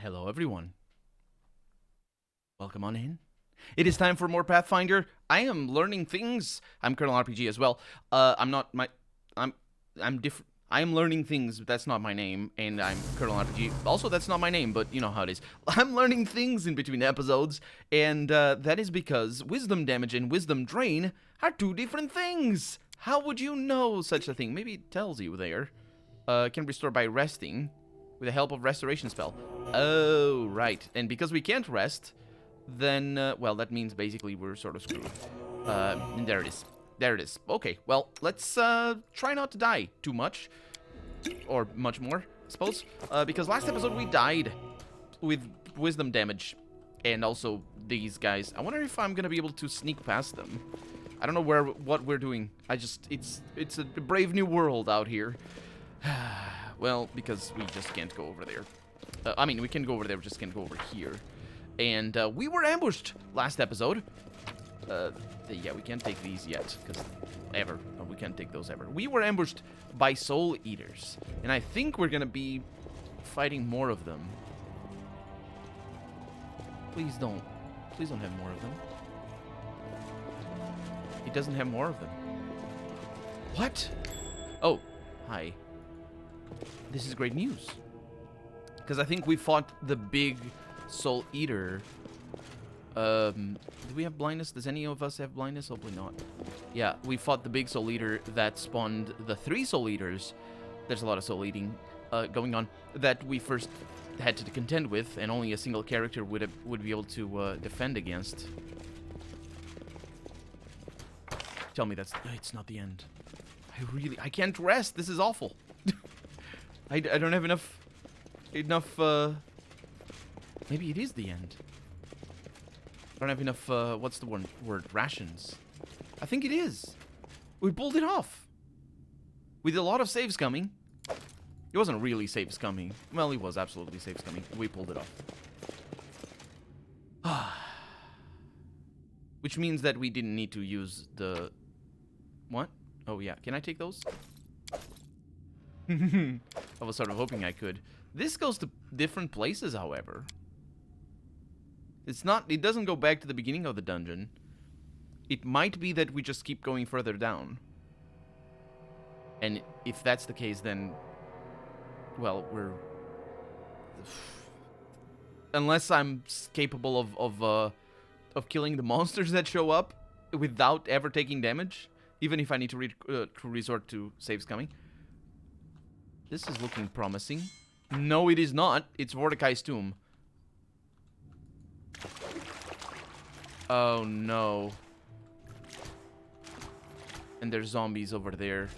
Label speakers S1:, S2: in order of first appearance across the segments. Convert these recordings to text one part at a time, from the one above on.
S1: Hello, everyone. Welcome on in. It is time for more Pathfinder. I am learning things. I'm Colonel RPG as well. I'm not my. I'm different. I am learning things, but that's not my name, and I'm Colonel RPG. Also, that's not my name, but you know how it is. I'm learning things in between episodes, and that is because wisdom damage and wisdom drain are two different things. How would you know such a thing? Maybe it tells you there. Can restore by resting with the help of restoration spell. Oh, right. And because we can't rest, then, well, that means basically we're sort of screwed. And there it is. There it is. Okay, well, let's try not to die too much. Or much more, I suppose. Because last episode we died with wisdom damage. And also these guys. I wonder if I'm going to be able to sneak past them. I don't know what we're doing. It's a brave new world out here. Well, because we just can't go over there. I mean, we can go over there, we just can't go over here. And we were ambushed last episode. Yeah, we can't take these yet, because ever. No, we can't take those ever. We were ambushed by soul eaters. And I think we're going to be fighting more of them. Please don't. Please don't have more of them. It doesn't have more of them. What? Oh, hi. This is great news. Because I think we fought the big soul eater. Do we have blindness? Does any of us have blindness? Hopefully not. Yeah, we fought the big soul eater that spawned the 3 soul eaters. There's a lot of soul eating going on that we first had to contend with, and only a single character would be able to defend against. Tell me it's not the end. I can't rest. This is awful. I don't have enough, maybe it is the end. I don't have enough, what's the word? Rations. I think it is. We pulled it off. With a lot of saves coming. It wasn't really saves coming. Well, it was absolutely saves coming. We pulled it off. Which means that we didn't need to use the... What? Oh, yeah. Can I take those? I was sort of hoping I could. This goes to different places, however. It doesn't go back to the beginning of the dungeon. It might be that we just keep going further down. And if that's the case, then... Well, we're... Unless I'm capable of killing the monsters that show up without ever taking damage, even if I need to resort to saves coming. This is looking promising. No, it is not. It's Mordecai's tomb. Oh, no. And there's zombies over there.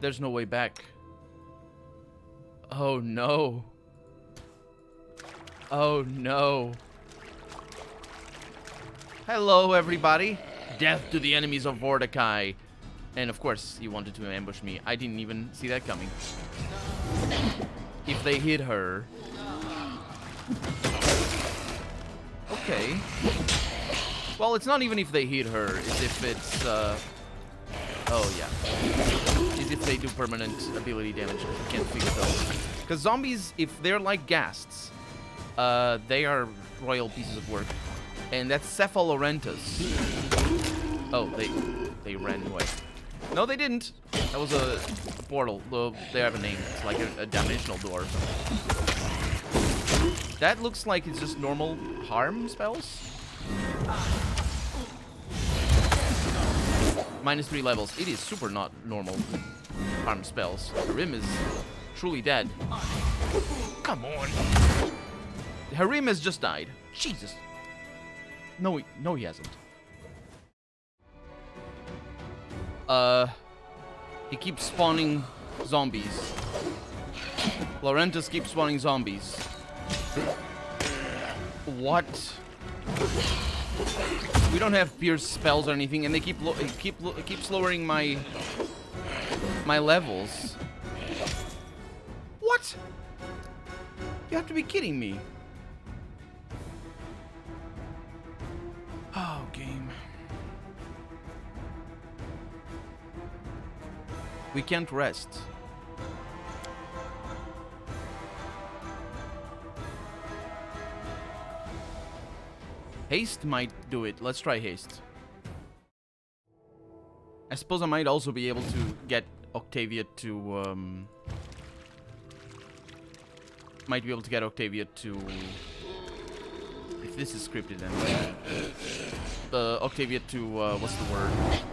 S1: There's no way back. Oh, no. Oh, no. Hello, everybody. Death to the enemies of Mordecai. And of course, he wanted to ambush me. I didn't even see that coming. If they hit her... Okay. Well, it's not even if they hit her. It's if it's, Oh, yeah. It's if they do permanent ability damage. I can't figure those. Because zombies, if they're like ghasts, they are royal pieces of work. And that's Cephalorentus. Oh, they ran away. No, they didn't. That was a portal. They have a name. It's like a dimensional door. That looks like it's just normal harm spells. -3 levels. It is super not normal harm spells. Harim is truly dead. Come on. Harim has just died. Jesus. No, he hasn't. He keeps spawning zombies. Laurentus keeps spawning zombies. What? We don't have pierce spells or anything, and they keeps lowering my levels. What? You have to be kidding me. Oh, game. We can't rest. Haste might do it. Let's try haste. I suppose I might also be able to get Octavia to, might be able to get Octavia to... If this is scripted, then... Octavia to, what's the word?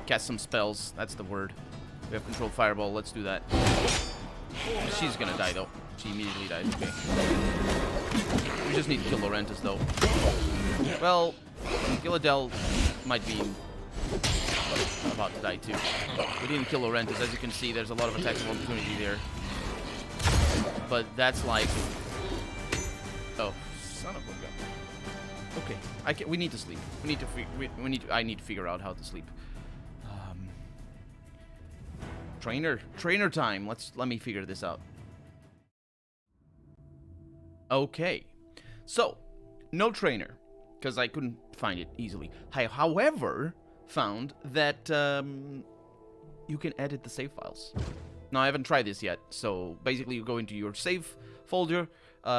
S1: Cast some spells. That's the word. We have control fireball. Let's do that. She's gonna die, though. She immediately dies. Okay. We just need to kill Laurentis, though. Well, Gilladel might be about to die, too. We didn't kill Laurentis. As you can see, there's a lot of attacks of opportunity there. But that's like... Oh, son of a gun. Okay, we need to sleep. We need to. I need to figure out how to sleep. Trainer time. Let me figure this out. Okay, so no trainer because I couldn't find it easily. I, however, found that you can edit the save files. Now I haven't tried this yet. So basically, you go into your save folder.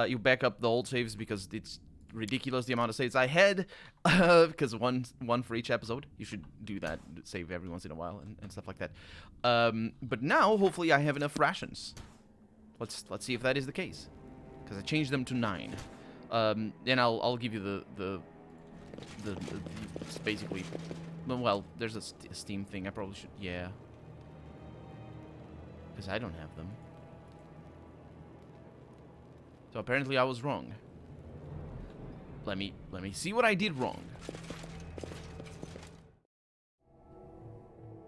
S1: You back up the old saves because it's ridiculous the amount of saves I had, because one for each episode. You should do that, save every once in a while and stuff like that. But now hopefully I have enough rations. Let's see if that is the case, because I changed them to 9. Then I'll give you the it's basically, well, there's a Steam thing. I probably should, yeah, because I don't have them. So apparently I was wrong. Let me see what I did wrong.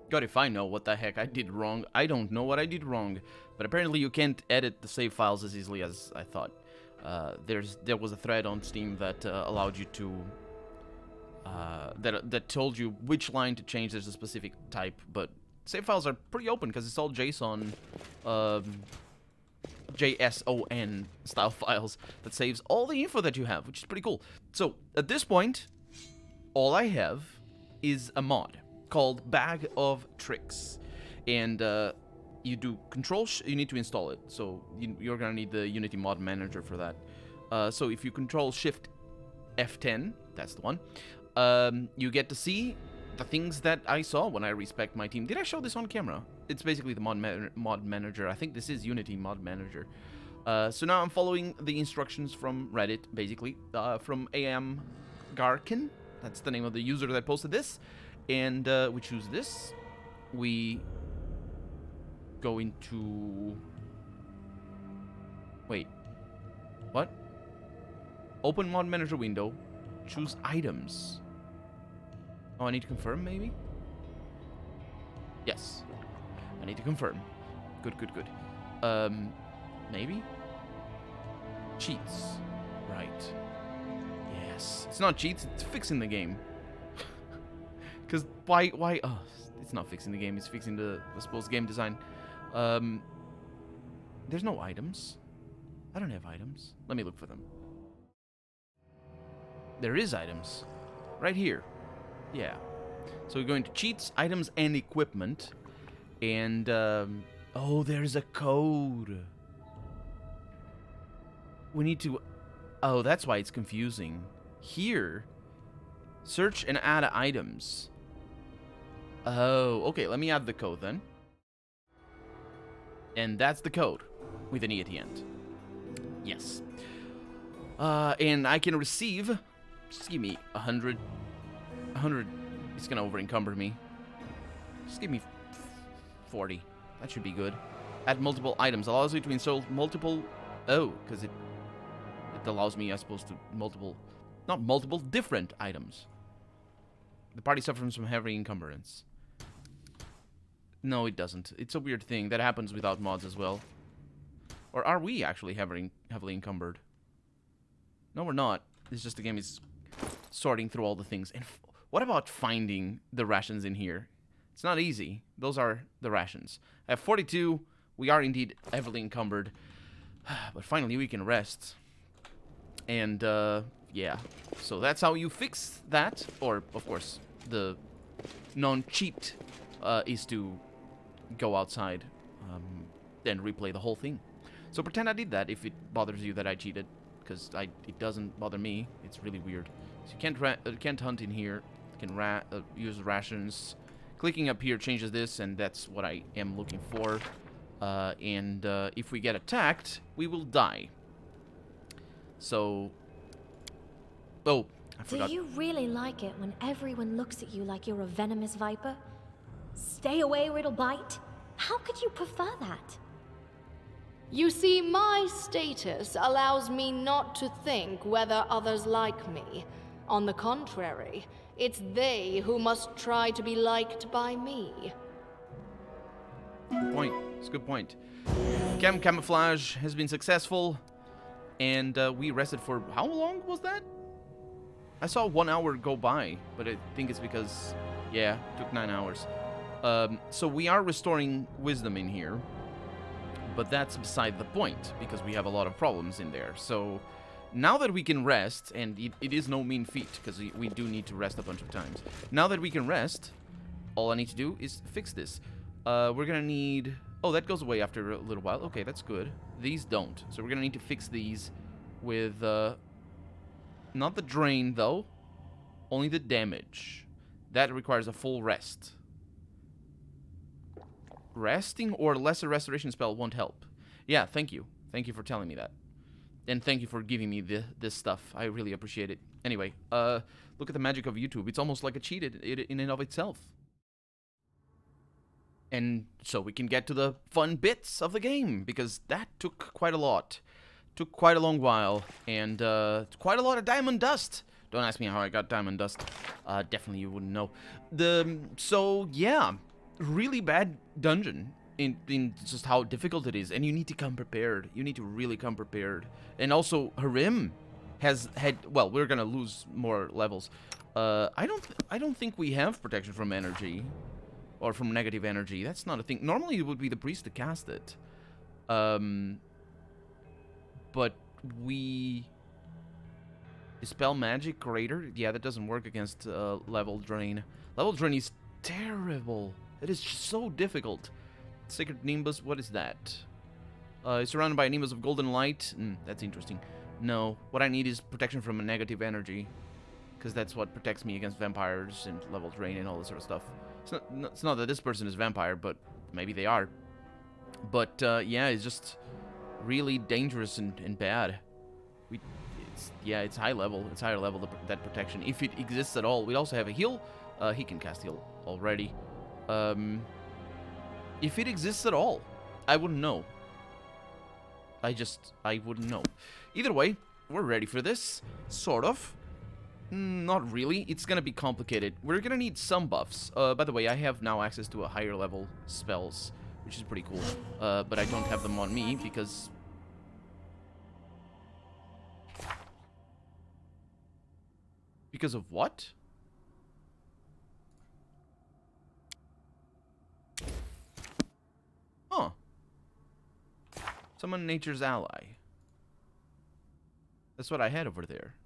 S1: God, if I know what the heck I did wrong. I don't know what I did wrong. But apparently you can't edit the save files as easily as I thought. There was a thread on Steam that allowed you to... that told you which line to change. There's a specific type, but save files are pretty open because it's all JSON... JSON style files that saves all the info that you have, which is pretty cool. So at this point, all I have is a mod called Bag of Tricks, and you do control. You need to install it, so you're gonna need the Unity Mod Manager for that. So if you control Shift F10, that's the one. You get to see the things that I saw when I respect my team. Did I show this on camera? It's basically the mod manager. I think this is Unity Mod Manager. So now I'm following the instructions from Reddit, basically, from AM Garkin. That's the name of the user that posted this. And we choose this. We go into... Wait. What? Open Mod Manager window. Choose items. Oh, I need to confirm, maybe? Yes. I need to confirm. Good. Maybe? Cheats. Right. Yes. It's not cheats, it's fixing the game. Because why? Oh, it's not fixing the game, it's fixing the I suppose, game design. There's no items. I don't have items. Let me look for them. There is items. Right here. Yeah. So we go into cheats, items, and equipment. And, oh, there's a code. We need to... Oh, that's why it's confusing. Here, search and add items. Oh, okay, let me add the code then. And that's the code, with an E at the end. Yes. And I can receive... Just give me 100... 100... It's gonna over-encumber me. Just give me 40. That should be good. Add multiple items. Allows you to install multiple... Oh, because it allows me, I suppose, to multiple... Not multiple, different items. The party suffers from heavy encumbrance. No, it doesn't. It's a weird thing. That happens without mods as well. Or are we actually heavily encumbered? No, we're not. It's just the game is sorting through all the things. And what about finding the rations in here? It's not easy. Those are the rations. I have 42. We are indeed heavily encumbered. But finally we can rest. And, yeah. So that's how you fix that. Or, of course, the non-cheat is to go outside then replay the whole thing. So pretend I did that if it bothers you that I cheated, because it doesn't bother me. It's really weird. So you can't hunt in here. You can use rations. Clicking up here changes this, and that's what I am looking for. If we get attacked, we will die. So... Oh, I forgot.
S2: Do you really like it when everyone looks at you like you're a venomous viper? Stay away or it'll bite? How could you prefer that?
S3: You see, my status allows me not to think whether others like me. On the contrary, it's they who must try to be liked by me.
S1: Good point. It's a good point. Camouflage has been successful, and we rested for... How long was that? I saw 1 hour go by, but I think it's because... Yeah, it took 9 hours. So we are restoring wisdom in here, but that's beside the point, because we have a lot of problems in there. So now that we can rest, and it is no mean feat, because we do need to rest a bunch of times. Now that we can rest, all I need to do is fix this. We're gonna need... Oh, that goes away after a little while. Okay, that's good. These don't. So we're gonna need to fix these with... not the drain, though. Only the damage. That requires a full rest. Resting or lesser restoration spell won't help. Yeah, thank you. Thank you for telling me that. And thank you for giving me this stuff. I really appreciate it. Anyway, look at the magic of YouTube. It's almost like a cheat in and of itself. And so we can get to the fun bits of the game, because that took quite a lot. Took quite a long while, and quite a lot of diamond dust. Don't ask me how I got diamond dust. Definitely you wouldn't know. So yeah, really bad dungeon in just how difficult it is, and you need to come prepared. You need to really come prepared. And also, Harim has had... Well, we're gonna lose more levels. I don't think we have protection from energy. Or from negative energy. That's not a thing. Normally it would be the priest to cast it. But we... Dispel magic greater? Yeah, that doesn't work against level drain. Level drain is terrible. It is so difficult. Sacred Nimbus, what is that? It's surrounded by a nimbus of golden light. That's interesting. No, what I need is protection from a negative energy. Because that's what protects me against vampires and level drain and all this sort of stuff. It's not that this person is vampire, but maybe they are. But yeah, it's just really dangerous and bad. It's high level. It's higher level, that protection, if it exists at all. We also have a heal. He can cast heal already. If it exists at all, I wouldn't know. I wouldn't know. Either way, we're ready for this, sort of. Not really. It's gonna be complicated. We're gonna need some buffs. By the way, I have now access to a higher level spells, which is pretty cool. But I don't have them on me because... Because of what? Huh. Summon nature's ally. That's what I had over there.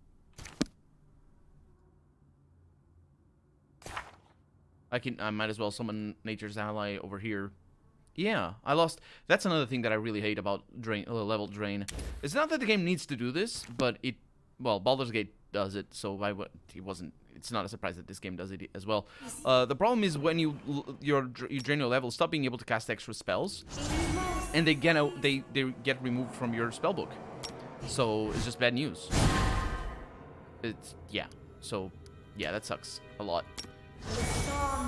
S1: I might as well summon nature's ally over here. Yeah, I lost. That's another thing that I really hate about level drain. It's not that the game needs to do this, but it... Well, Baldur's Gate does it, so it's not a surprise that this game does it as well. The problem is when you drain your level, stop being able to cast extra spells, and they get removed from your spellbook. So it's just bad news. So yeah, that sucks a lot.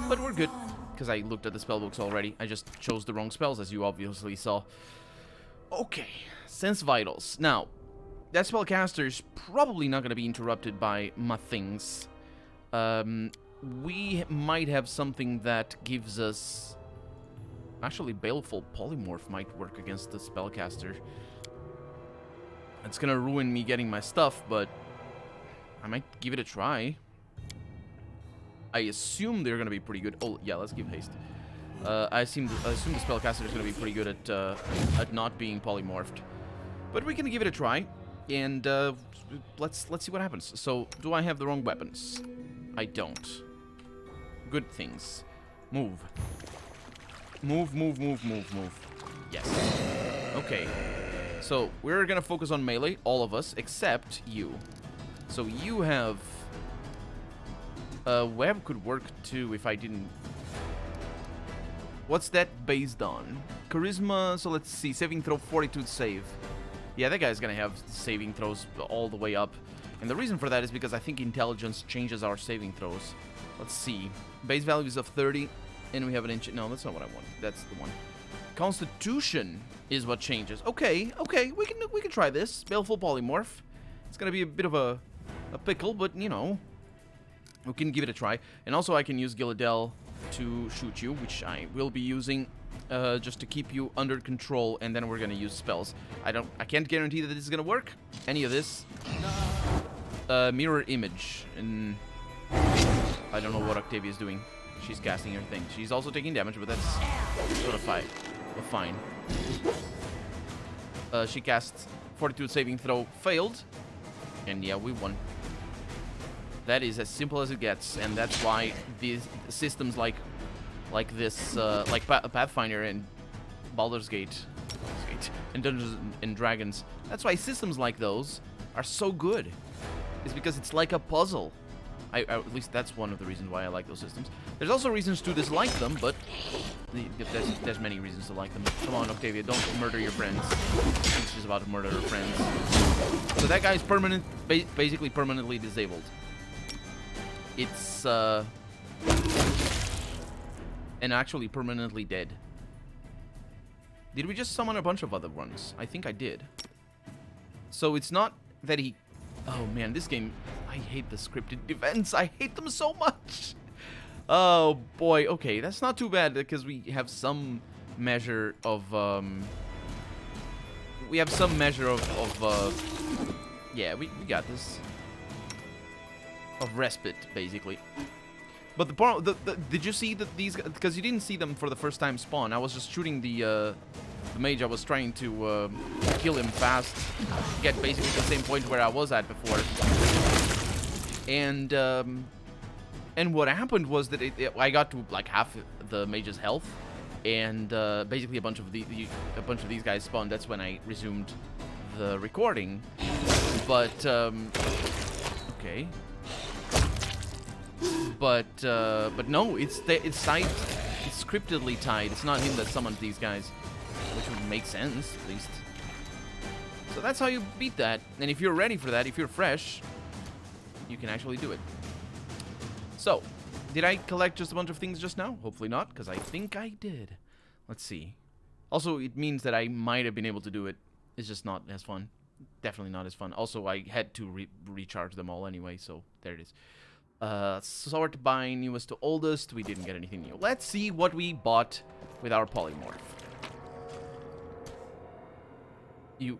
S1: But we're good, because I looked at the spellbooks already. I just chose the wrong spells, as you obviously saw. Okay, Sense Vitals. Now, that spellcaster is probably not going to be interrupted by my things. We might have something that gives us... Actually, Baleful Polymorph might work against the spellcaster. It's going to ruin me getting my stuff, but I might give it a try. I assume they're going to be pretty good. Oh, yeah, let's give haste. I assume the spellcaster is going to be pretty good at not being polymorphed. But we can give it a try, and let's see what happens. So, do I have the wrong weapons? I don't. Good things. Move. Move, move, move, move, move. Yes. Okay. So, we're gonna focus on melee, all of us, except you. So, you have... web could work too if I didn't... What's that based on? Charisma, so let's see, saving throw, fortitude save. Yeah, that guy's gonna have saving throws all the way up. And the reason for that is because I think intelligence changes our saving throws. Let's see. Base value is of 30, and we have an inch... No, that's not what I want. That's the one. Constitution is what changes. Okay, okay, we can try this. Baleful Polymorph. It's gonna be a bit of a pickle, but, you know, we can give it a try. And also I can use Gilladel to shoot you, which I will be using just to keep you under control, and then we're gonna use spells. I can't guarantee that this is gonna work, any of this. Mirror image, and I don't know what Octavia is doing. She's casting her thing. She's also taking damage, but that's sort of fine. She casts Fortitude saving throw, failed, and yeah, we won. That is as simple as it gets, and that's why these systems like this, like Pathfinder and Baldur's Gate and Dungeons and Dragons, that's why systems like those are so good. It's because it's like a puzzle. At least that's one of the reasons why I like those systems. There's also reasons to dislike them, but there's many reasons to like them. Come on, Octavia, don't murder your friends. She's just about to murder her friends. So that guy's basically permanently disabled. It's, and actually permanently dead. Did we just summon a bunch of other ones? I think I did. So it's not that he... Oh man, this game... I hate the scripted events. I hate them so much. Oh boy, okay, that's not too bad because we have some measure of... we have some measure of yeah, we got this. Of respite, basically. But the part, did you see that these? Because you didn't see them for the first time spawn. I was just shooting the mage. I was trying to kill him fast, get basically the same point where I was at before. And what happened was that I got to like half the mage's health, and basically a bunch of these guys spawned. That's when I resumed the recording. But okay. But no, it's tied. It's scriptedly tied. It's not him that summoned these guys, which would make sense at least. So that's how you beat that. And if you're ready for that, if you're fresh, you can actually do it. So, did I collect just a bunch of things just now? Hopefully not, because I think I did. Let's see. Also, it means that I might have been able to do it. It's just not as fun. Definitely not as fun. Also, I had to recharge them all anyway, so there it is. Sort by newest to oldest. We didn't get anything new. Let's see what we bought with our polymorph. You...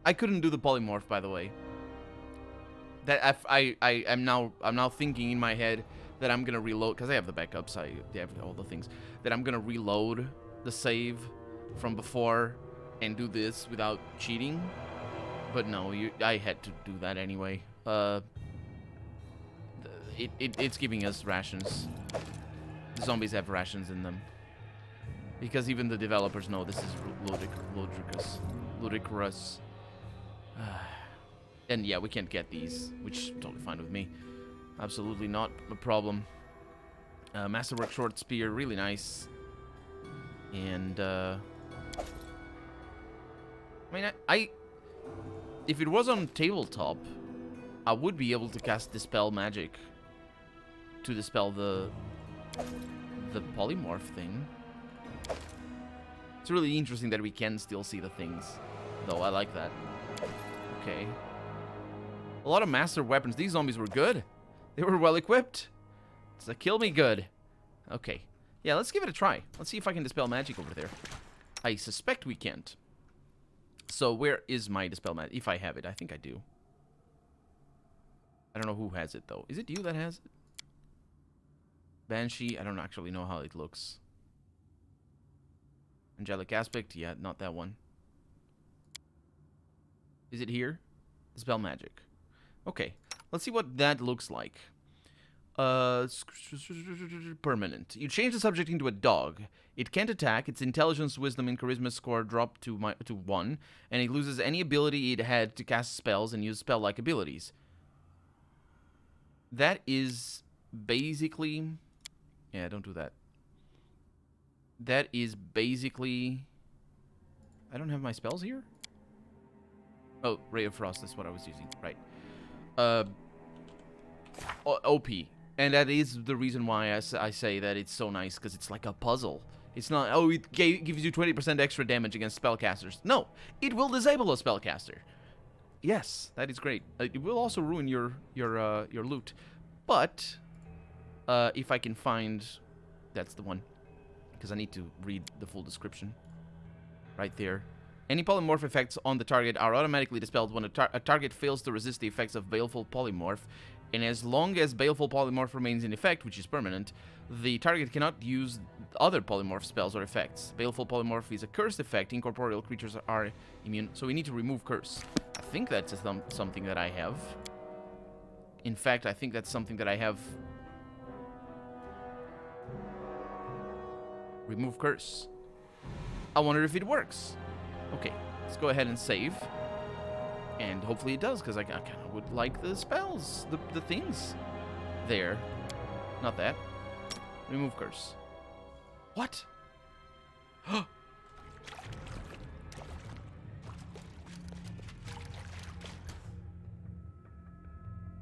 S1: I couldn't do the polymorph, by the way. That I'm now thinking in my head that I'm gonna reload, because I have the backups, I have all the things, that I'm gonna reload the save from before and do this without cheating. But no, I had to do that anyway. It's giving us rations. The zombies have rations in them. Because even the developers know this is ludicrous. And yeah, we can't get these, which is totally fine with me. Absolutely not a problem. Masterwork short spear, really nice. And I mean, if it was on tabletop, I would be able to cast Dispel Magic to dispel the polymorph thing. It's really interesting that we can still see the things, though. I like that. Okay. A lot of master weapons. These zombies were good. They were well equipped. It's a kill me good. Okay. Yeah, let's give it a try. Let's see if I can dispel magic over there. I suspect we can't. So where is my dispel magic? If I have it, I think I do. I don't know who has it though. Is it you that has it? Banshee. I don't actually know how it looks. Angelic aspect. Yeah, not that one. Is it here? Dispel magic. Okay, let's see what that looks like. Permanent. You change the subject into a dog. It can't attack. Its intelligence, wisdom, and charisma score drop to 1, and it loses any ability it had to cast spells and use spell-like abilities. That is basically... Yeah, don't do that. That is basically... I don't have my spells here? Oh, Ray of Frost, that's what I was using. Right. OP. And that is the reason why I say that it's so nice, because it's like a puzzle. It's not, oh, it gives you 20% extra damage against spellcasters. No, it will disable a spellcaster. Yes, that is great. It will also ruin your loot. But, if I can find... That's the one. Because I need to read the full description. Right there. Any polymorph effects on the target are automatically dispelled when a target fails to resist the effects of Baleful Polymorph. And as long as Baleful Polymorph remains in effect, which is permanent, the target cannot use other polymorph spells or effects. Baleful Polymorph is a cursed effect. Incorporeal creatures are immune. So we need to remove curse. I think that's something that I have. In fact, I think that's something that I have. Remove curse. I wonder if it works. Okay, let's go ahead and save. And hopefully it does, because I kind of would like the spells, the things there. Not that. Remove curse. What?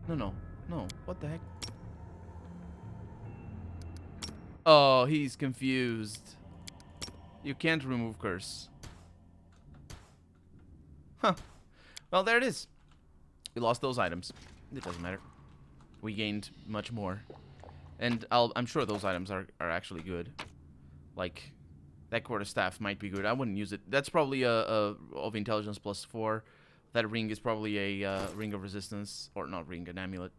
S1: No. What the heck? Oh, he's confused. You can't remove curse. Huh. Well, there it is. We lost those items. It doesn't matter. We gained much more. And I'm sure those items are actually good. Like, that quarterstaff might be good. I wouldn't use it. That's probably of intelligence +4. That ring is probably a ring of resistance. Or not ring, an amulet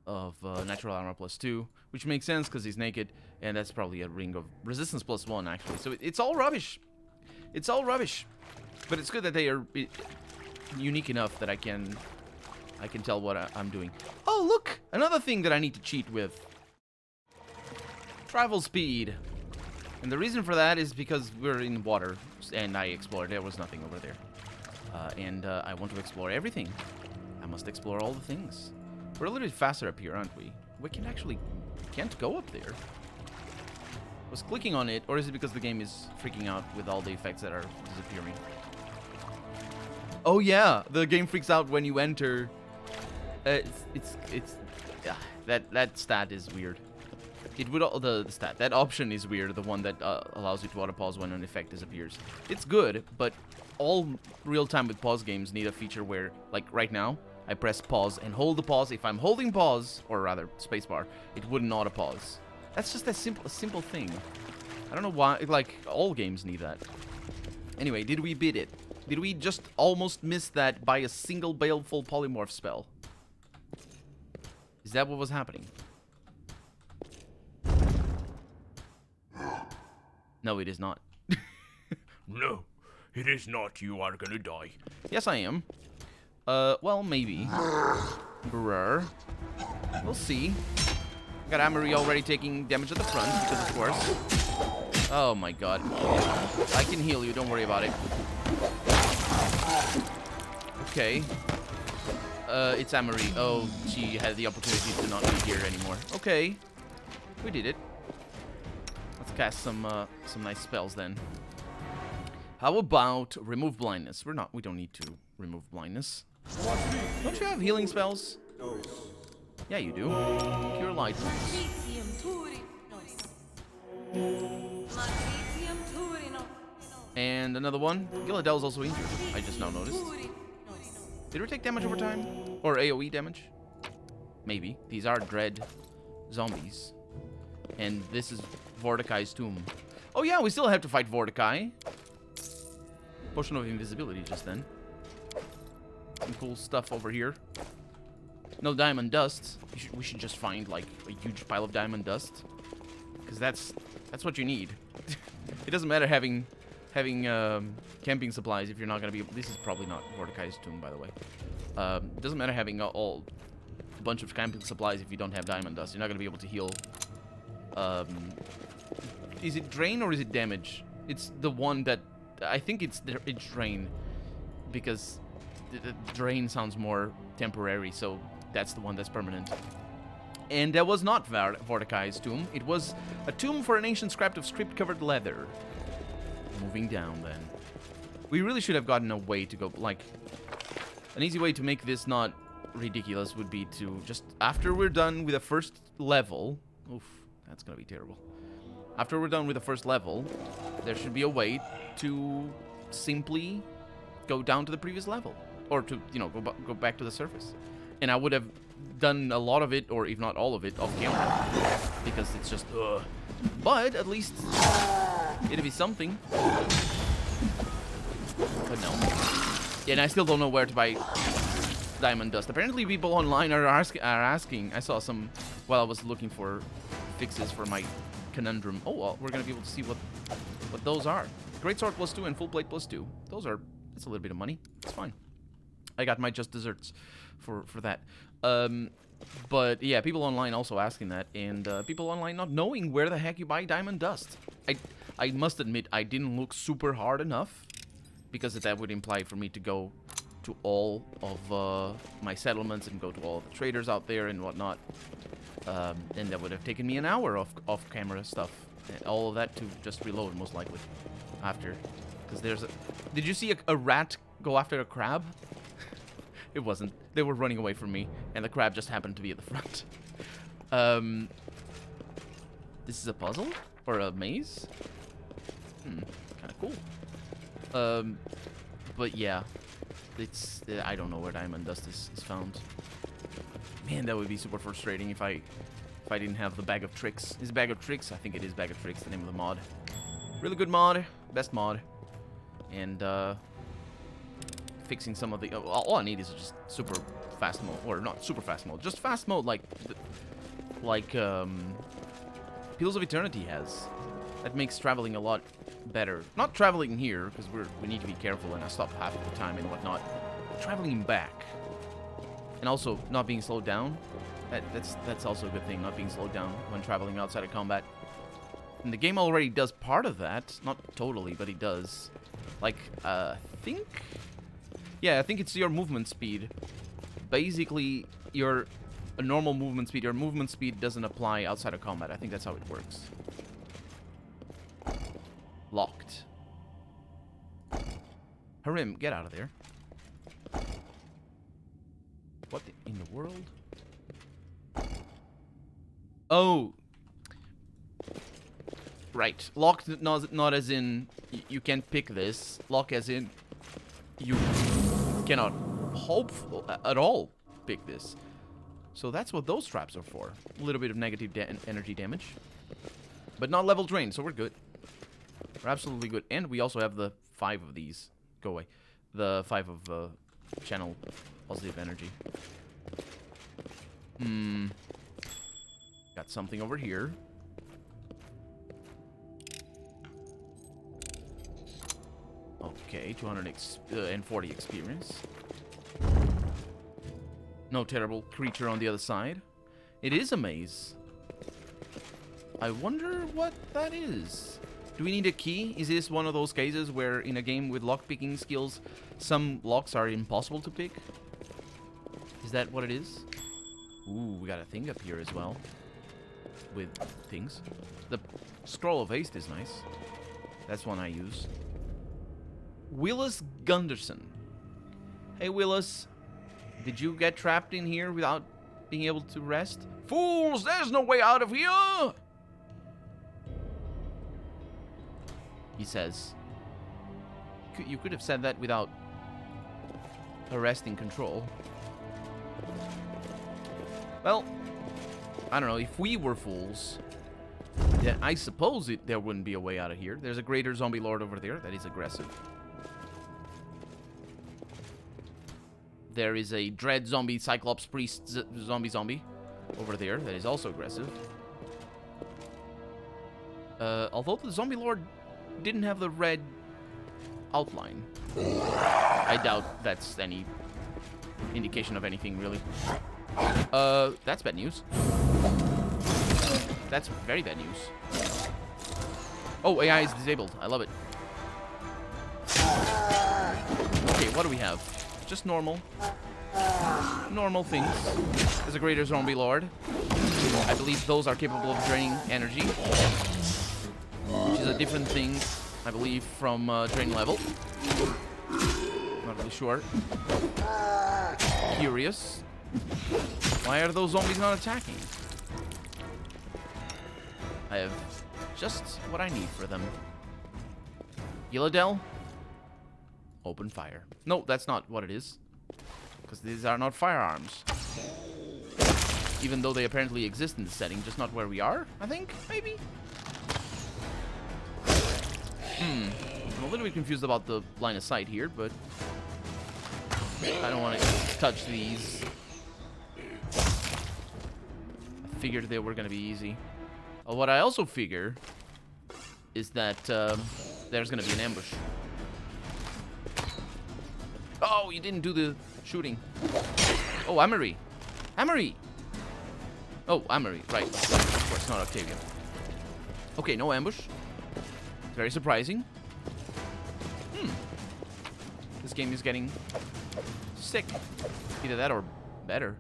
S1: of natural armor +2. Which makes sense because he's naked. And that's probably a ring of resistance +1, actually. So it's all rubbish. It's all rubbish. But it's good that they are... unique enough that I can tell what I'm doing. Oh, look! Another thing that I need to cheat with. Travel speed. And the reason for that is because we're in water, and I explored. There was nothing over there. And I want to explore everything. I must explore all the things. We're a little bit faster up here, aren't we? We can't go up there. I was clicking on it, or is it because the game is freaking out with all the effects that are disappearing? Oh yeah, the game freaks out when you enter. Yeah, that stat is weird. It would the stat, that option is weird. The one that allows you to auto pause when an effect disappears. It's good, but all real time with pause games need a feature where, like right now, I press pause and hold the pause. If I'm holding pause, or rather spacebar, it wouldn't auto pause. That's just a simple thing. I don't know why. Like all games need that. Anyway, did we beat it? Did we just almost miss that by a single Baleful Polymorph spell? Is that what was happening? No, it is not.
S4: No, it is not. You are gonna die.
S1: Yes, I am. Well, maybe. Brr. We'll see. Got Amory already taking damage at the front, because of course. Oh my god. I can heal you, don't worry about it. Okay. It's Amory. Oh, she had the opportunity to not be here anymore. Okay. We did it. Let's cast some nice spells then. How about remove blindness? We don't need to remove blindness. Don't you have healing spells? Yeah, you do. Cure light wounds. And another one. Giladel's also injured. I just now noticed. Did we take damage over time? Or AoE damage? Maybe. These are dread zombies. And this is Vorticai's tomb. Oh yeah, we still have to fight Vorticai. Potion of invisibility just then. Some cool stuff over here. No diamond dust. We should just find like a huge pile of diamond dust. Because that's what you need. It doesn't matter having having camping supplies if you're not gonna be. This is probably not Mordecai's tomb, by the way. It doesn't matter having a bunch of camping supplies if you don't have diamond dust. You're not gonna be able to heal. Is it drain or is it damage? It's the one that I think it's drain, because the drain sounds more temporary, so that's the one that's permanent. And that was not Mordecai's tomb. It was a tomb for an ancient scrap of script-covered leather. Moving down, then. We really should have gotten a way to go, like... An easy way to make this not ridiculous would be to just... After we're done with the first level... Oof, that's gonna be terrible. After we're done with the first level, there should be a way to simply go down to the previous level. Or to, you know, go back to the surface. And I would have done a lot of it, or if not all of it, off camera. Because it's just, ugh. But at least it'd be something. But no. And I still don't know where to buy diamond dust. Apparently people online are asking. I saw some while I was looking for fixes for my conundrum. Oh, well, we're going to be able to see what those are. Greatsword +2 and full plate +2. That's a little bit of money. It's fine. I got my just desserts for that. But yeah, people online also asking that, and people online not knowing where the heck you buy diamond dust. I must admit, I didn't look super hard enough, because that would imply for me to go to all of my settlements and go to all the traders out there and whatnot. And that would have taken me an hour of off-camera stuff. And all of that to just reload, most likely, after. Because there's a... Did you see a rat go after a crab? It wasn't. They were running away from me, and the crab just happened to be at the front. This is a puzzle? Or a maze? Kind of cool. But yeah. It's... I don't know where diamond dust is found. Man, that would be super frustrating if I didn't have the bag of tricks. Is bag of tricks? I think it is bag of tricks, the name of the mod. Really good mod. Best mod. And, fixing some of the... all I need is just super fast mode. Or not super fast mode. Just fast mode like Pillars of Eternity has. That makes traveling a lot better. Not traveling here, because we need to be careful and I stop half of the time and whatnot. But traveling back. And also not being slowed down. That's also a good thing, not being slowed down when traveling outside of combat. And the game already does part of that. Not totally, but it does. Like, I think... Yeah, I think it's your movement speed. Basically, a normal movement speed. Your movement speed doesn't apply outside of combat. I think that's how it works. Locked. Harim, get out of there. What in the world? Oh. Right. Locked, not as in you can't pick this. Lock as in you cannot hope at all pick this. So that's what those traps are for. A little bit of negative energy damage. But not level drain, so we're good. We're absolutely good. And we also have the 5 of these. Go away. The 5 of channel positive energy. Got something over here. Okay, 240 experience. No terrible creature on the other side. It is a maze. I wonder what that is. Do we need a key? Is this one of those cases where in a game with lock-picking skills, some locks are impossible to pick? Is that what it is? Ooh, we got a thing up here as well. With things. The Scroll of Haste is nice. That's one I use. Willas Gunderson. Hey, Willas. Did you get trapped in here without being able to rest? Fools! There's no way out of here! He says. You could have said that without arresting control. Well, I don't know. If we were fools, then I suppose there wouldn't be a way out of here. There's a greater zombie lord over there that is aggressive. There is a dread zombie cyclops priest zombie over there that is also aggressive. Although the zombie lord didn't have the red outline. I doubt that's any indication of anything, really. That's bad news. That's very bad news. Oh, AI is disabled. I love it. Okay, what do we have? Just normal. Normal things. There's a greater zombie lord. I believe those are capable of draining energy. Which is a different thing, I believe, from drain level. Not really sure. Curious. Why are those zombies not attacking? I have just what I need for them. Gilladel? Open fire. No, that's not what it is. Because these are not firearms. Even though they apparently exist in the setting, just not where we are, I think? Maybe? I'm a little bit confused about the line of sight here, but I don't want to touch these. I figured they were going to be easy. What I also figure is that there's going to be an ambush. Oh, you didn't do the shooting. Oh, Amory. Amory! Oh, Amory, right. Of course, not Octavian. Okay, no ambush. Very surprising. This game is getting sick. Either that or better.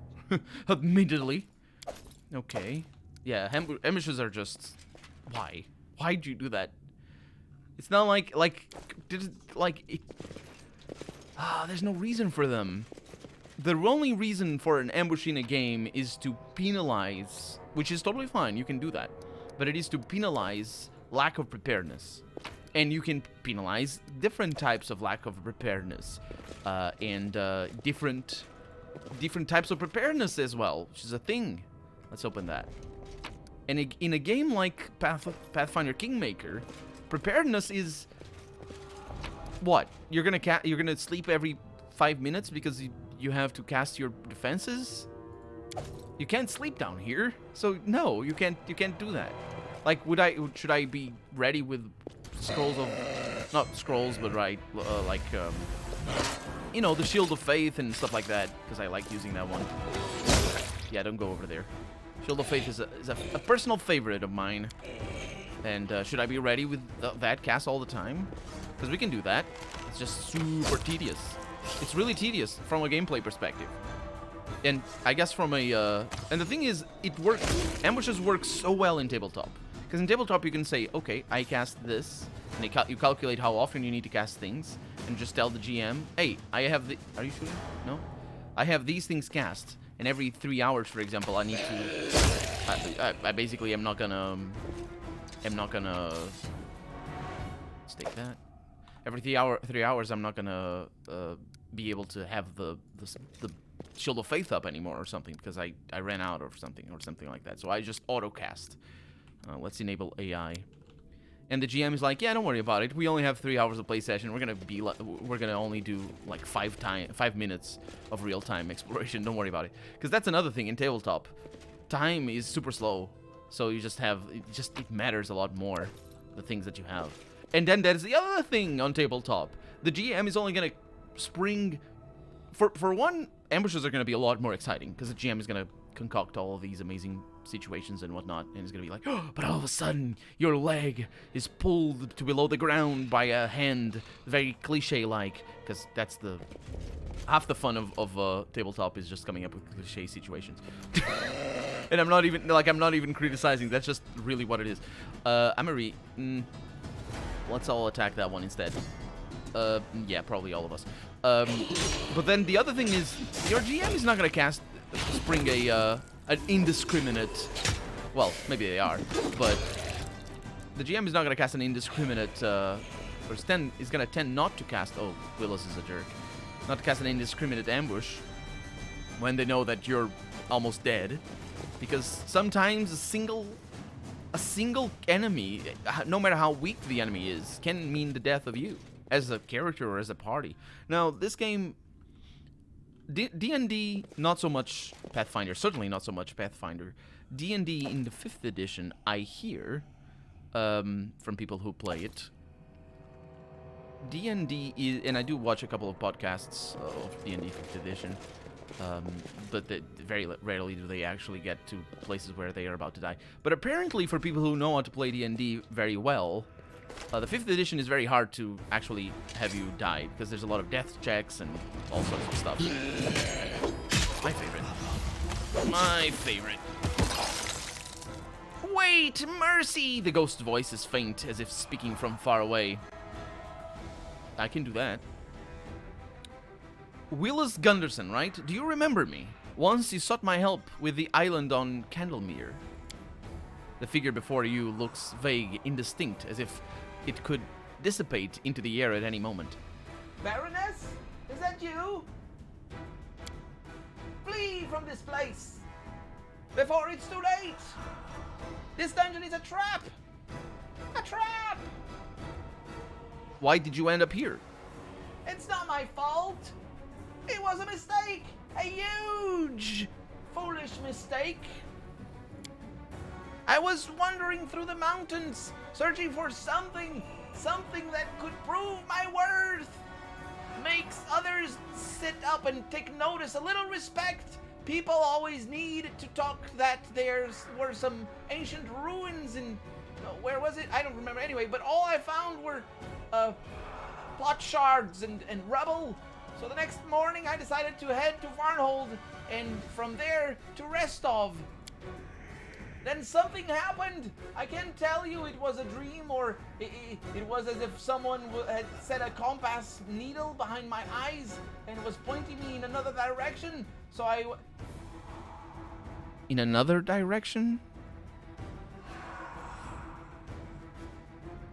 S1: Admittedly. Okay. Yeah, ambushes are just... Why? Why'd you do that? It's not there's no reason for them. The only reason for an ambush in a game is to penalize, which is totally fine, you can do that. But it is to penalize lack of preparedness. And you can penalize different types of lack of preparedness. And different types of preparedness as well, which is a thing. Let's open that. And in a game like Pathfinder Kingmaker, preparedness is... What? You're gonna sleep every 5 minutes because you have to cast your defenses? You can't sleep down here, so no, you can't do that. Like, should I be ready with scrolls of, not scrolls, but right, you know, the Shield of Faith and stuff like that, because I like using that one. Yeah, don't go over there. Shield of Faith is a personal favorite of mine. And should I be ready with that cast all the time? Because we can do that. It's just super tedious. It's really tedious from a gameplay perspective. And I guess from a... and the thing is, it works... Ambushes work so well in tabletop. Because in tabletop you can say, okay, I cast this. And you calculate how often you need to cast things. And just tell the GM, hey, I have the... Are you shooting? No? I have these things cast. And every 3 hours, for example, I need to... I basically am not gonna... Let's take that. Every 3 hours, I'm not gonna be able to have the Shield of Faith up anymore or something because I ran out or something like that. So I just auto cast. Let's enable AI. And the GM is like, yeah, don't worry about it. We only have 3 hours of play session. We're gonna only do like 5 minutes of real time exploration. Don't worry about it. Because that's another thing in tabletop. Time is super slow. So you just have it matters a lot more, the things that you have. And then there's the other thing on tabletop. The GM is only gonna spring for one, ambushes are gonna be a lot more exciting because the GM is gonna concoct all of these amazing situations and whatnot, and it's gonna be like, oh, but all of a sudden your leg is pulled to below the ground by a hand, very cliche-like, because that's the half the fun of tabletop is just coming up with cliche situations. And I'm not even criticizing. That's just really what it is. Amory, let's all attack that one instead. Yeah, probably all of us. But then the other thing is, your GM is not gonna spring an indiscriminate. Well, maybe they are, but the GM is not gonna cast an indiscriminate. Or is gonna tend not to cast. Oh, Willas is a jerk. Not to cast an indiscriminate ambush when they know that you're almost dead. Because sometimes a single enemy, no matter how weak the enemy is, can mean the death of you as a character or as a party. Now, this game, D&D, not so much Pathfinder, certainly not so much Pathfinder. D&D in the 5th edition, I hear, from people who play it, D&D is, and I do watch a couple of podcasts of D&D 5th edition, but very rarely do they actually get to places where they are about to die. But apparently, for people who know how to play D&D very well, the 5th edition is very hard to actually have you die, because there's a lot of death checks and all sorts of stuff. My favorite. My favorite. Wait, mercy! The ghost voice is faint, as if speaking from far away. I can do that. Willas Gunderson, right? Do you remember me? Once you sought my help with the island on Candlemere. The figure before you looks vague, indistinct, as if it could dissipate into the air at any moment.
S5: Baroness? Is that you? Flee from this place before it's too late! This dungeon is a trap! A trap!
S1: Why did you end up here?
S5: It's not my fault! It was a mistake! A huge, foolish mistake! I was wandering through the mountains, searching for something that could prove my worth! Makes others sit up and take notice, a little respect! People always need to talk that there were some ancient ruins in... where was it? I don't remember anyway, but all I found were plot shards and rubble. So the next morning I decided to head to Varnhold and from there to Restov. Then something happened. I can't tell you it was a dream or it was as if someone had set a compass needle behind my eyes and was pointing me in another direction. So
S1: In another direction?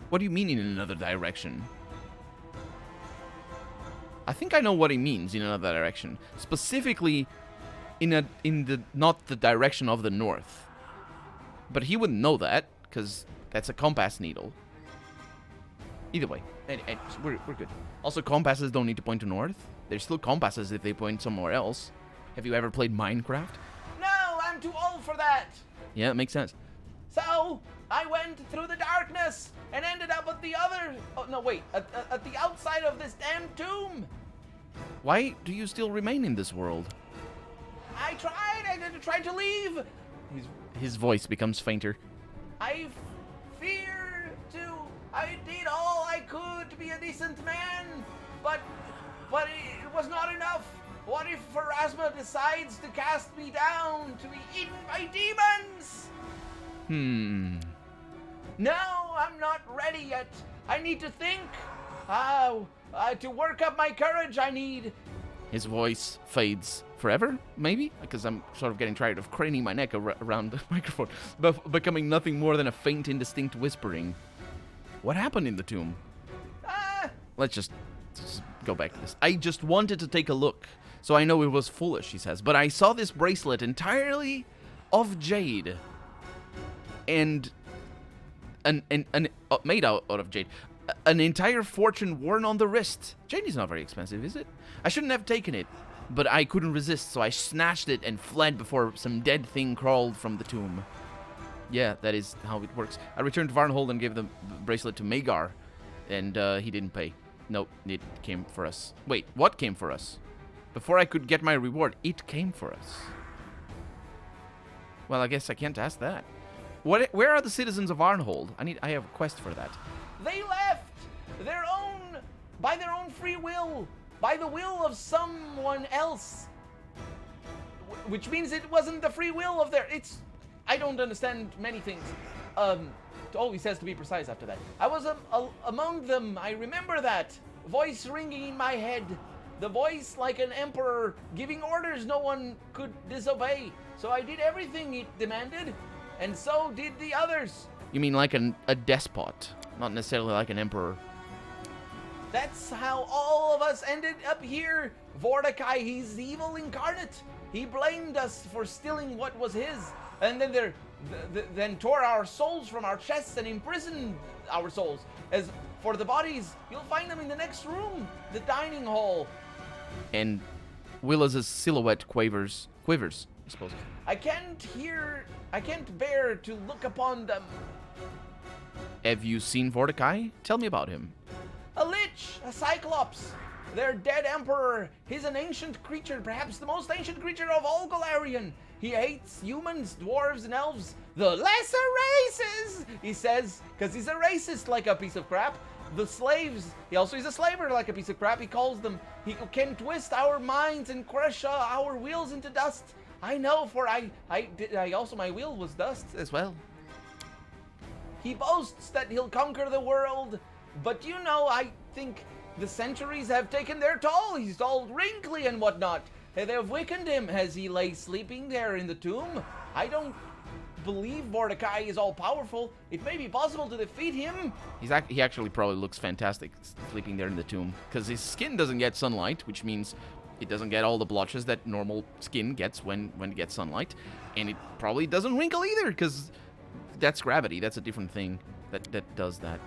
S1: What do you mean in another direction? I think I know what he means in another direction. Specifically, not the direction of the north. But he wouldn't know that, because that's a compass needle. Either way, we're good. Also, compasses don't need to point to north. There's still compasses if they point somewhere else. Have you ever played Minecraft?
S5: No, I'm too old for that.
S1: Yeah, it makes sense.
S5: So, I went through the darkness and ended up at the other... Oh, no, wait. At the outside of this damn tomb.
S1: Why do you still remain in this world?
S5: I tried to leave.
S1: His voice becomes fainter.
S5: I fear to... I did all I could to be a decent man, but it was not enough. What if Pharasma decides to cast me down to be eaten by demons? No, I'm not ready yet. I need to think. To work up my courage, I need...
S1: His voice fades forever, maybe? Because I'm sort of getting tired of craning my neck around the microphone, but becoming nothing more than a faint, indistinct whispering. What happened in the tomb? Let's just go back to this. I just wanted to take a look, so I know it was foolish, he says, but I saw this bracelet entirely of jade. And made out of jade. An entire fortune worn on the wrist. Jade is not very expensive, is it? I shouldn't have taken it, but I couldn't resist, so I snatched it and fled before some dead thing crawled from the tomb. Yeah, that is how it works. I returned to Varnhold and gave the bracelet to Magar, and he didn't pay. Nope, it came for us. Wait, what came for us? Before I could get my reward, it came for us. Well, I guess I can't ask that. Where are the citizens of Varnhold? I have a quest for that.
S5: They left by their own free will, by the will of someone else. Which means it wasn't the free will of I don't understand many things. He says to be precise after that. I was among them, I remember that. Voice ringing in my head. The voice like an emperor, giving orders no one could disobey. So I did everything it demanded, and so did the others.
S1: You mean like a despot, not necessarily like an emperor.
S5: That's how all of us ended up here. Vordakai, he's evil incarnate. He blamed us for stealing what was his, and then tore our souls from our chests and imprisoned our souls. As for the bodies, you'll find them in the next room, the dining hall.
S1: And Willas's silhouette quivers, I suppose.
S5: I can't bear to look upon them.
S1: Have you seen Vordakai? Tell me about him.
S5: A lich witch, a cyclops. Their dead emperor. He's an ancient creature, perhaps the most ancient creature of all Golarion. He hates humans, dwarves, and elves. The lesser races, he says, because he's a racist like a piece of crap. The slaves, he also is a slaver like a piece of crap, he calls them. He can twist our minds and crush our wheels into dust. I know, for I also, my wheel was dust as well. He boasts that he'll conquer the world, but you know, I think the centuries have taken their toll. He's all wrinkly and whatnot. They have weakened him as he lay sleeping there in the tomb. I don't believe Mordecai is all powerful. It may be possible to defeat him.
S1: He actually probably looks fantastic sleeping there in the tomb, because his skin doesn't get sunlight, which means it doesn't get all the blotches that normal skin gets when it gets sunlight, and it probably doesn't wrinkle either, because that's gravity. That's a different thing that does that.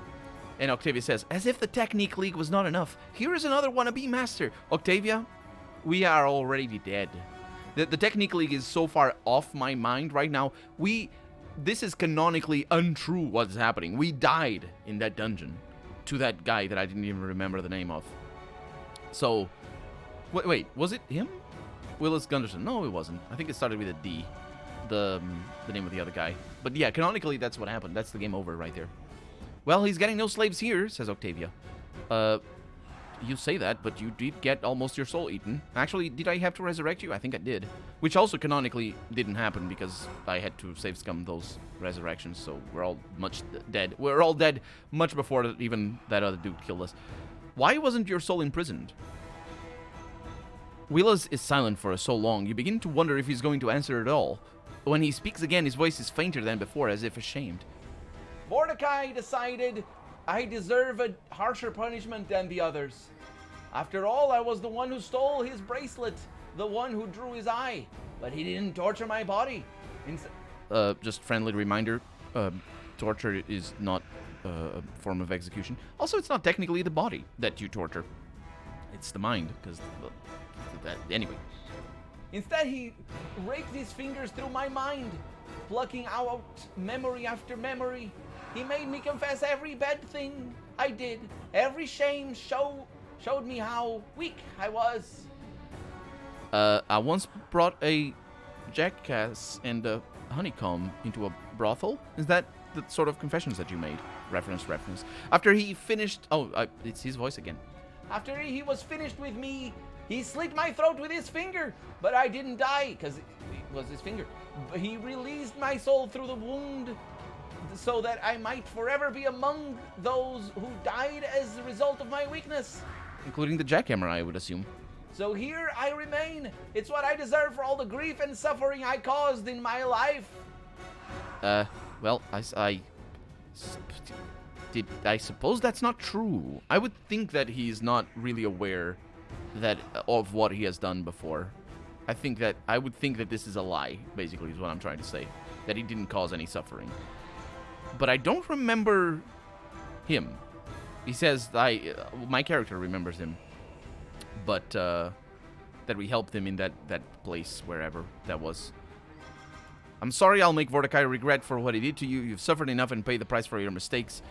S1: And Octavia says, as if the Technique League was not enough, here is another wannabe master. Octavia, we are already dead. The Technique League is so far off my mind right now. This is canonically untrue what's happening. We died in that dungeon to that guy that I didn't even remember the name of. So, wait, was it him? Willas Gunderson? No, it wasn't. I think it started with a D. The name of the other guy. But yeah, canonically, that's what happened. That's the game over right there. Well, he's getting no slaves here, says Octavia. You say that, but you did get almost your soul eaten. Actually, did I have to resurrect you? I think I did. Which also canonically didn't happen because I had to save scum those resurrections, so we're all much dead. We're all dead much before even that other dude killed us. Why wasn't your soul imprisoned? Willas is silent for so long, you begin to wonder if he's going to answer at all. When he speaks again, his voice is fainter than before, as if ashamed.
S5: Mordecai decided I deserve a harsher punishment than the others. After all, I was the one who stole his bracelet, the one who drew his eye, but he didn't torture my body.
S1: Just friendly reminder, torture is not a form of execution. Also, it's not technically the body that you torture. It's the mind, because anyway.
S5: Instead, he raked his fingers through my mind, plucking out memory after memory. He made me confess every bad thing I did. Every shame showed me how weak I was.
S1: I once brought a jackass and a honeycomb into a brothel. Is that the sort of confessions that you made? Reference. After he finished... Oh, it's his voice again.
S5: After he was finished with me, he slit my throat with his finger, but I didn't die, because it was his finger. He released my soul through the wound, so that I might forever be among those who died as a result of my weakness.
S1: Including the jackhammer, I would assume.
S5: So here I remain. It's what I deserve for all the grief and suffering I caused in my life.
S1: Well, I suppose that's not true. I would think that he's not really aware of what he has done before. I would think that this is a lie, basically, is what I'm trying to say. That he didn't cause any suffering. But I don't remember him. He says my character remembers him. But that we helped him in that place, wherever that was. I'm sorry I'll make Mordecai regret for what he did to you. You've suffered enough and paid the price for your mistakes.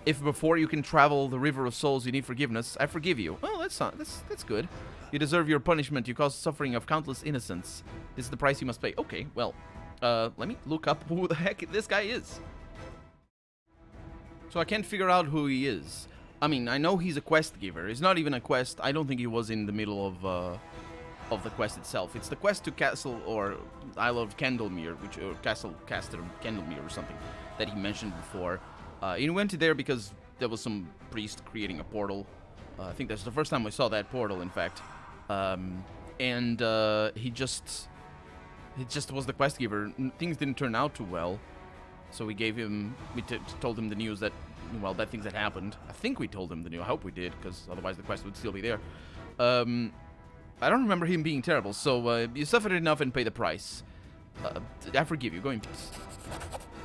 S1: If before you can travel the river of souls you need forgiveness, I forgive you. Well, that's good. You deserve your punishment. You caused suffering of countless innocents. This is the price you must pay. Okay, well, let me look up who the heck this guy is. So I can't figure out who he is. I mean, I know he's a quest giver. It's not even a quest. I don't think he was in the middle of the quest itself. It's the quest to Castle or Isle of Candlemere, or Castle Caster Candlemere or something that he mentioned before. He went to there because there was some priest creating a portal. I think that's the first time I saw that portal, in fact. And he just was the quest giver. Things didn't turn out too well. So we told him the news that, well, bad things had happened. I think we told him the news. I hope we did, because otherwise the quest would still be there. I don't remember him being terrible, so you suffered enough and pay the price. I forgive you. Go in peace.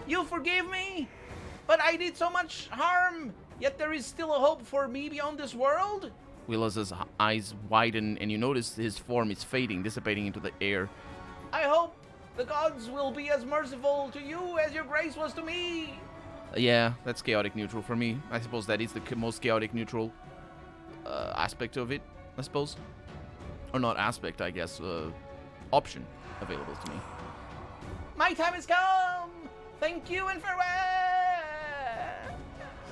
S5: You forgive me? But I did so much harm, yet there is still a hope for me beyond this world?
S1: Willas's eyes widen, and you notice his form is fading, dissipating into the air.
S5: I hope the gods will be as merciful to you as your grace was to me.
S1: Yeah, that's chaotic neutral for me. I suppose that is the most chaotic neutral. aspect of it, I suppose. Or not aspect, I guess, option available to me.
S5: My time has come! Thank you and farewell!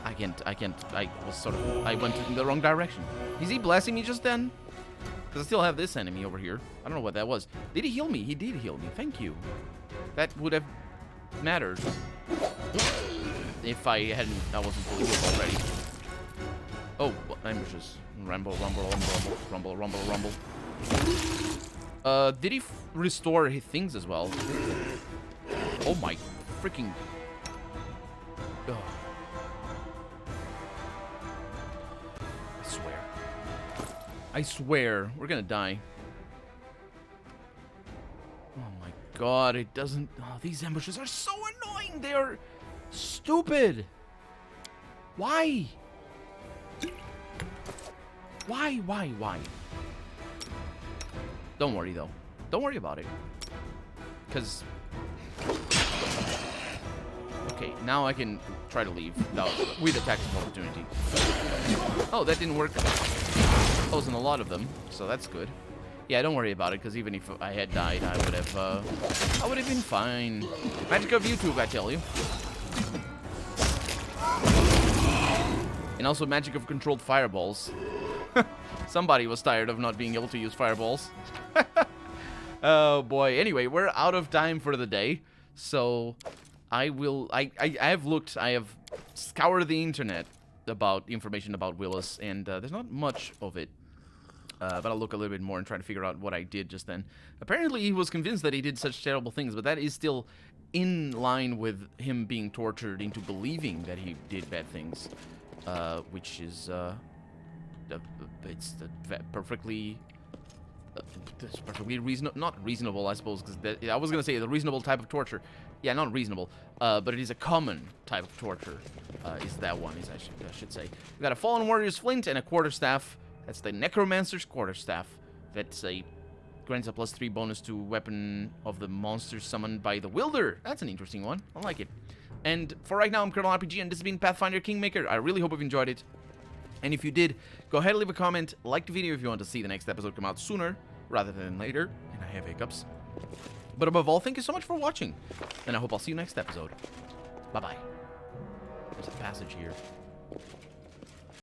S1: I went in the wrong direction. Is he blessing me just then? Because I still have this enemy over here. I don't know what that was. Did he heal me? He did heal me. Thank you. That would have mattered if I wasn't fully healed already. Oh, ambushes. Rumble, rumble, rumble, rumble, rumble, rumble. Did he restore his things as well? Oh my freaking... Ugh. I swear, we're gonna die. Oh my god, it doesn't... Oh, these ambushes are so annoying! They are stupid! Why? Why? Don't worry, though. Don't worry about it. Because... Okay, now I can try to leave with attacks of opportunity. Oh, that didn't work. I was in a lot of them, so that's good. Yeah, don't worry about it, because even if I had died, I would have been fine. Magic of YouTube, I tell you. And also magic of controlled fireballs. Somebody was tired of not being able to use fireballs. Oh boy. Anyway, we're out of time for the day, so I have scoured the internet about information about Willas, and there's not much of it. But I'll look a little bit more and try to figure out what I did just then. Apparently, he was convinced that he did such terrible things, but that is still in line with him being tortured into believing that he did bad things, which is perfectly reasonable. Not reasonable, I suppose, because I was gonna say the reasonable type of torture. Yeah, not reasonable, but it is a common type of torture. Is that one? I should say. We got a Fallen Warrior's Flint and a Quarterstaff. That's the Necromancer's Quarterstaff. That's grants a +3 bonus to weapon of the monster summoned by the Wielder. That's an interesting one. I like it. And for right now, I'm Colonel RPG, and this has been Pathfinder Kingmaker. I really hope you've enjoyed it. And if you did, go ahead and leave a comment, like the video if you want to see the next episode come out sooner rather than later. And I have hiccups. But above all, thank you so much for watching. And I hope I'll see you next episode. Bye-bye. There's a passage here.